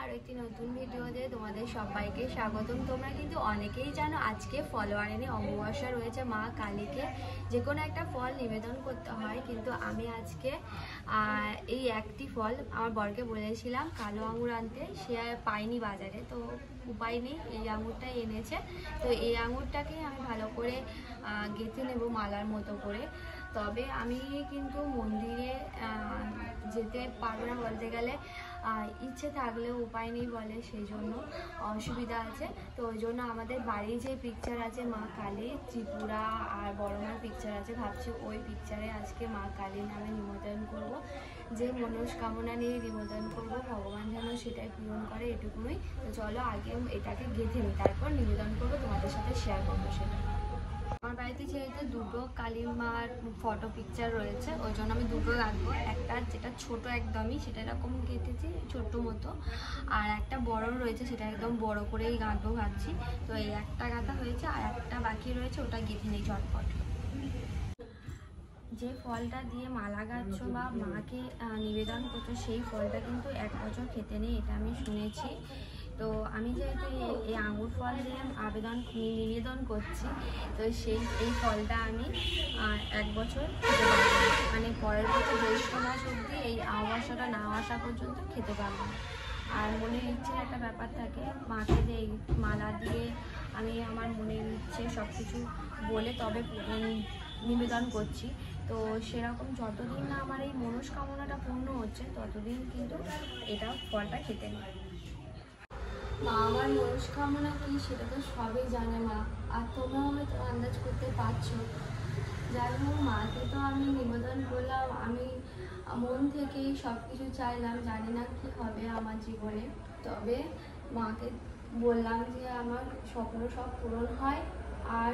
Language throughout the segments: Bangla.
আরো একটি নতুন ভিডিওতে তোমাদের সবাইকে স্বাগতম। তোমরা কিন্তু অনেকেই জানো আজকে ফলওয়ারিণী অমাবস্যা রয়েছে। মা কালীকে যে কোনো একটা ফল নিবেদন করতে হয়, কিন্তু আমি আজকে এই একটি ফল আমার বরকে বলেছিলাম কালো আঙুর আনতে, সে পাইনি বাজারে, তো উপায় নেই এই আঙুরটাই এনেছে। তো এই আঙুরটাকে আমি ভালো করে গেঁথে নেব মালার মতো করে। তবে আমি কিন্তু মন্দিরে যেতে পারবো না, বলতে গেলে ইচ্ছে থাকলেও উপায় নেই বলে, সেই জন্য অসুবিধা আছে। তো ওই জন্য আমাদের বাড়ির যে পিকচার আছে মা কালী, ত্রিপুরা আর বড় মার পিকচার আছে, ভাবছি ওই পিকচারে আজকে মা কালীর নামে নিমন্ত্রণ করব। যে মনস্কামনা নিয়ে নিমন্ত্রণ করব, ভগবান যেন সেটাই পূরণ করে, এটুকুই। তো চলো আগে এটাকে গেঁথে নিই, তারপর নিবেদন করবো, তোমাদের সাথে শেয়ার করবো সেটা। আমার বাড়িতে যেহেতু দুটো কালী মার ফটো পিকচার রয়েছে, ওই জন্য আমি দুটো রাখবো। একটা যেটা ছোট একদমই, সেটা এরকম কেটেছি ছোট্ট মতো, আর একটা বড় রয়েছে, সেটা একদম বড় করেই গাঁথবো ভাবছি। তো এই একটা গাঁথা হয়েছে, আর একটা বাকি রয়েছে, ওটা গেঁথে নেই ঝটপট। যে ফলটা দিয়ে মালা গাঁথছো বা মাকে নিবেদন করছো, সেই ফলটা কিন্তু 1 বছর খেতে নেই, এটা আমি শুনেছি। তো আমি যেহেতু এই আঙুর ফল দিয়ে নিবেদন করছি, তো এই ফলটা আমি 1 বছর খেতে পারবো, মানে পরের বছর জ্যৈষ্ঠ মাস অবধি এই অমাবস্যাটা না আসা পর্যন্ত খেতে পারবো। আর মনের ইচ্ছের একটা ব্যাপার থাকে, মাকে যে এই মালা দিয়ে আমি আমার মনের ইচ্ছে সব কিছু বলে তবে নিবেদন করছি। তো সেরকম যতদিন না আমার এই মনস্কামনাটা পূর্ণ হচ্ছে, ততদিন কিন্তু এটা ফলটা খেতে নেই। মা আমার মনস্কামনা কি সেটা তো সবই জানে মা, আর তোমরাও হয়তো আন্দাজ করতে পারছো। যাই হোক, মাকে তো আমি নিবেদন করলাম, আমি মন থেকেই সব কিছু চাইলাম, জানি না কি হবে আমার জীবনে, তবে মাকে বললাম যে আমার স্বপ্ন সব পূরণ হয়, আর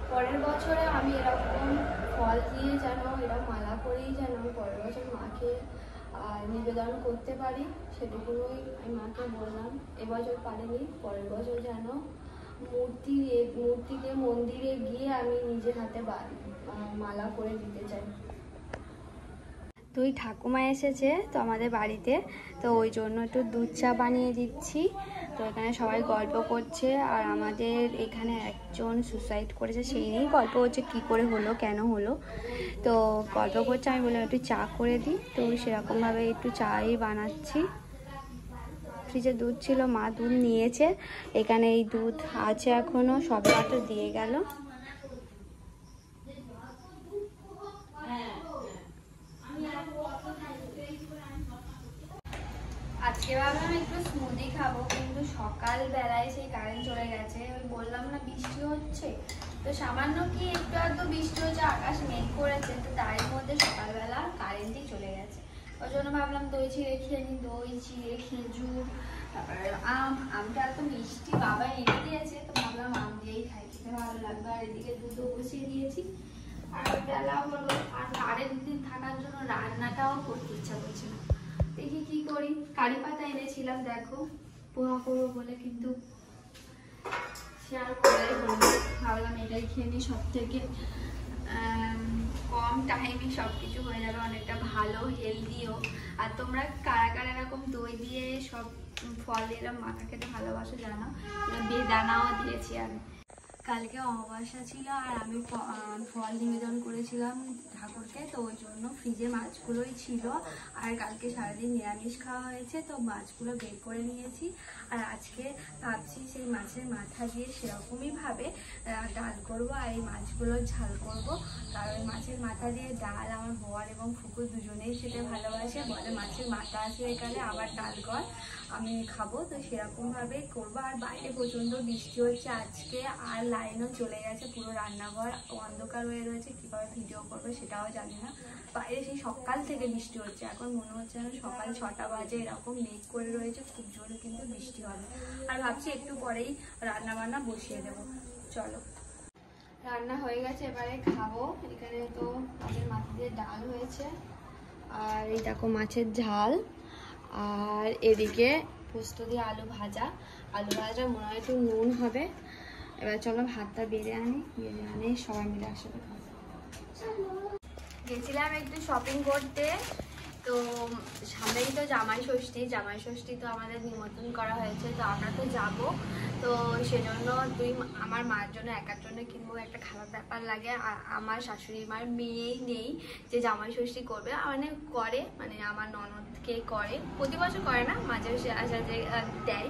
পরের বছরে আমি এরকম ফল দিয়ে যেন, এরকম মালা করেই যেন পরের বছর মাকে নিবেদন করতে পারি, সেটুকুই আমি মাকে বললাম। এবছর পারিনি, পরের বছর যেন মূর্তিতে মন্দিরে গিয়ে আমি নিজে হাতে মালা করে দিতে চাই। দুই ঠাকুমা এসেছে তো আমাদের বাড়িতে, তো ওই জন্য একটু দুধ চা বানিয়ে দিচ্ছি। তো এখানে সবাই গল্প করছে, আর আমাদের এখানে একজন সুসাইড করেছে, সেই নিয়েই গল্প হচ্ছে, কী করে হলো, কেন হলো। তো গল্প করছে, আমি বললাম একটু চা করে দিই, তো সেরকমভাবে একটু চাই বানাচ্ছি। ফ্রিজে দুধ ছিল, মা দুধ নিয়েছে, এখানে এই দুধ আছে এখনও, সবে মাত্র দিয়ে গেল। আজকে ভাবলাম একটু স্মুদি খাবো, কিন্তু সকালবেলায় সেই কারেন্ট চলে গেছে। ওই বললাম না বৃষ্টি হচ্ছে, তো সামান্য কি একটু আধটু বৃষ্টি হচ্ছে, আকাশ মেঘ করেছে, তো তারই মধ্যে সকালবেলা কারেন্টই চলে গেছে। ওই জন্য ভাবলাম দই চিড়ে খেয়ে নিই, দই চিড়ে খেজুর, তারপরে আমটা এত মিষ্টি বাবা এনে দিয়েছে, তো ভাবলাম আম দিয়েই খাই, খেতে ভালো লাগবে। আর এদিকে দুধও বসিয়ে দিয়েছি, আর বেলা হলো, আর কারেন্ট দিন থাকার জন্য রান্নাটাও করতে ইচ্ছা করছে না। দেখি কি করি। কারি পাতা এনেছিলাম, দেখো পোহা করবো বলে, কিন্তু সে আর করাই হলো না। ভাবলাম এটাই খেয়ে নিই, সব থেকে কম টাইমে সব কিছু হয়ে যাবে, অনেকটা ভালো, হেলদিও। আর তোমরা কারা কারা এরকম দই দিয়ে সব ফল দিয়ে মাখা খেতে ভালোবাসো জানো। বেদানাও দিয়েছি আমি। কালকে অমাবস্যা ছিল, আর আমি ফল নিবেদন করেছিলাম ঠাকুরকে, তো ওই জন্য ফ্রিজে মাছগুলোই ছিল, আর কালকে সারাদিন নিরামিষ খাওয়া হয়েছে, তো মাছগুলো বের করে নিয়েছি। আর আজকে ভাবছি সেই মাছের মাথা দিয়ে সেরকমই ভাবে ডাল করব, আর এই মাছগুলোর ঝাল করব। কারণ ওই মাছের মাথা দিয়ে ডাল আমার বর এবং ফুকু দুজনেই খেতে ভালোবাসে, বলে মাছের মাথা আছে এখানে, আবার ডাল কর, আমি খাবো, তো সেরকমভাবেই করবো। আর বাইরে প্রচণ্ড বৃষ্টি হচ্ছে আজকে, আর লাইনও চলে গেছে, পুরো রান্নাঘর অন্ধকার হয়ে রয়েছে, কীভাবে ভিডিও করবে সেটাও জানি না। বাইরে সেই সকাল থেকে বৃষ্টি হচ্ছে, এখন মনে হচ্ছে যেন সকাল 6টা বাজে, এরকম মেঘ করে রয়েছে, খুব জোরে কিন্তু বৃষ্টি হবে। আর ভাবছি একটু পরেই রান্না বান্না বসিয়ে দেবো। চলো, রান্না হয়ে গেছে, এবারে খাবো। এখানে তো মাছের মাথা দিয়ে ডাল হয়েছে, আর এই দেখো মাছের ঝাল, আর এদিকে পোস্ত দিয়ে আলু ভাজা। আলু ভাজা মনে হয় একটু নুন হবে। এবার চলো ভাতটা বেড়ে আনি সবাই মিলে একসাথে খাবো। গেছিলাম একটু শপিং করতে, তো সামনেই তো জামাই ষষ্ঠী তো আমাদের নিমন্ত্রণ করা হয়েছে, তো আমরা তো যাব। তো সেজন্য আমার মার জন্য একার জন্য কিনবো, একটা খারাপ ব্যাপার লাগে। আমার শাশুড়ি মার মেয়েই নেই যে জামাই ষষ্ঠী করবে, মানে আমার ননদকে করে, প্রতি বছর করে না, মাঝে সাঝে দেয়।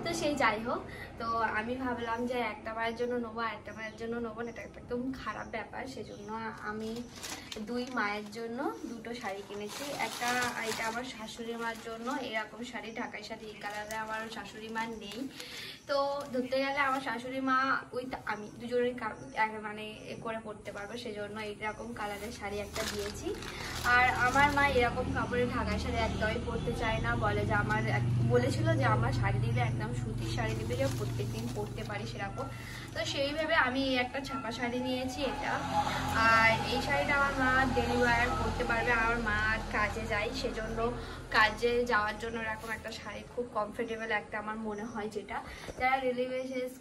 তো সেই যাই হোক, তো আমি ভাবলাম যে একটা মায়ের জন্য নেবো আর একটা মায়ের জন্য নেবো না, এটা একদম খারাপ ব্যাপার। সেজন্য আমি 2 মায়ের জন্য 2টো শাড়ি কিনেছি। এটা আমার শাশুড়ি মার জন্য এরকম শাড়ি, ঢাকাই শাড়ি, এই কালারে আমার শাশুড়ি মার নেই। তো ধরতে গেলে আমার শাশুড়ি মা আমি দুজনেই মানে করে পরতে পারবো, সেজন্য এইরকম কালারের শাড়ি একটা দিয়েছি। আর আমার মা এরকম কাপড়ের ঢাকাই শাড়ি একদমই পরতে চায় না, বলেছিল যে আমার শাড়ি দিলে একদম সুতির শাড়ি দিবে, যে প্রত্যেকদিন পরতে পারি সেরকম। তো সেই ভেবে আমি একটা ছাপা শাড়ি নিয়েছি এটা। আর এই শাড়িটা আমার মা ডেলি ওয়্যার পরতে পারবে। আমার মা কাজে যায়, সেজন্য কাজে যাওয়ার জন্য এরকম একটা শাড়ি খুব কমফোর্টেবল একটা আমার মনে হয়, যেটা যারা ডেলি বেসিস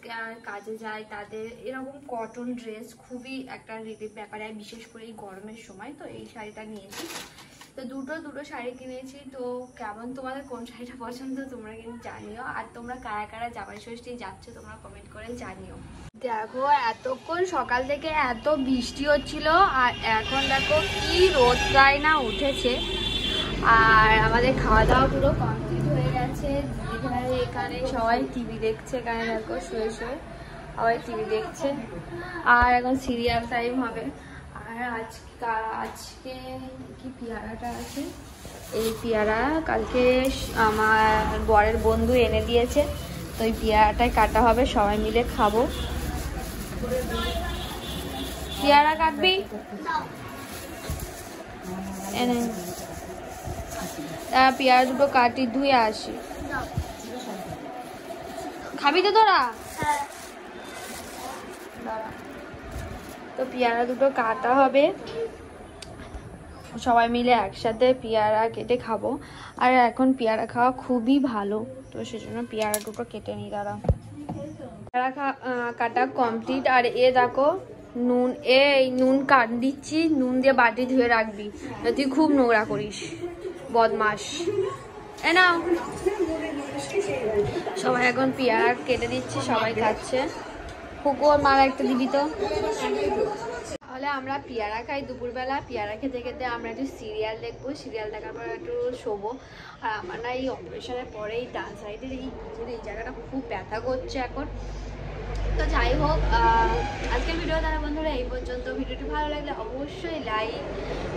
কাজে যায় তাদের এরকম কটন ড্রেস খুবই একটা রিলিফ ব্যাপার, বিশেষ করে এই গরমের সময়। তো এই শাড়িটা নিয়েছি। তো দুটো শাড়ি কিনেছি। তো কেমন তোমাদের কোন শাড়িটা পছন্দ তোমরা কিন্তু জানিও। আর তোমরা কারা কারা জামাই ষষ্ঠী যাচ্ছ তোমরা কমেন্ট করে জানিও। দেখো এতক্ষণ সকাল থেকে এত বৃষ্টি হচ্ছিল, আর এখন দেখো কি রোদ প্রায় না উঠেছে। আর আমাদের খাওয়া দাওয়া পুরো কমপ্লিট হয়ে গেছে। দিদিভাই এখানে সবাই টিভি দেখছে, এখানে দেখো শুয়ে শুয়ে সবাই টিভি দেখছে। আর এখন সিরিয়াল টাইম হবে। আর আজকে কি পেয়ারাটা আছে, এই পেয়ারা কালকে আমার বরের বন্ধু এনে দিয়েছে, তো এই পেয়ারাটাই কাটা হবে, সবাই মিলে খাবো। পেয়ারা কাটবি? এনে পেয়ারা দুটো কাটি, ধুয়ে আসি। খাবি তো তোরা? তো পেয়ারা দুটো কাটা হবে, সবাই মিলে একসাথে পেয়ারা কেটে খাবো। আর এখন পেয়ারা খাওয়া খুবই ভালো, তো সেজন্য পেয়ারা দুটো কেটে নিই। দাঁড়া, পেয়ারা কাটা কমপ্লিট। আর দেখো নুন কাট দিচ্ছি, নুন দিয়ে বাটি ধুয়ে রাখবি, তুই খুব নোংরা করিস, বদমাস। নাও, সবাই এখন পেয়ারা কেটে দিচ্ছি, সবাই খাচ্ছে। কুকুর মার একটা দিবি তো। তাহলে আমরা পেয়ারা খাই দুপুরবেলা। পেয়ারা খেতে খেতে আমরা একটু সিরিয়াল দেখবো, সিরিয়াল দেখার পর একটু শোবো। আর আমার না এই অপারেশনের পরে এই ডান সাইডের এই জায়গাটা খুব ব্যথা করছে এখন। তো যাই হোক, আজকের ভিডিও দ্বারা বন্ধুরা এই পর্যন্ত। ভিডিওটি ভালো লাগলে অবশ্যই লাইক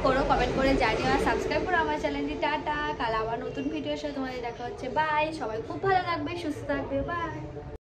করো, কমেন্ট করে জানিও, আর সাবস্ক্রাইব করো আমার চ্যানেলটি। টাটা, কাল আবার নতুন ভিডিওর সাথে তোমাদের দেখা হচ্ছে। বাই, সবাই খুব ভালো থাকবে, সুস্থ থাকবে, বাই।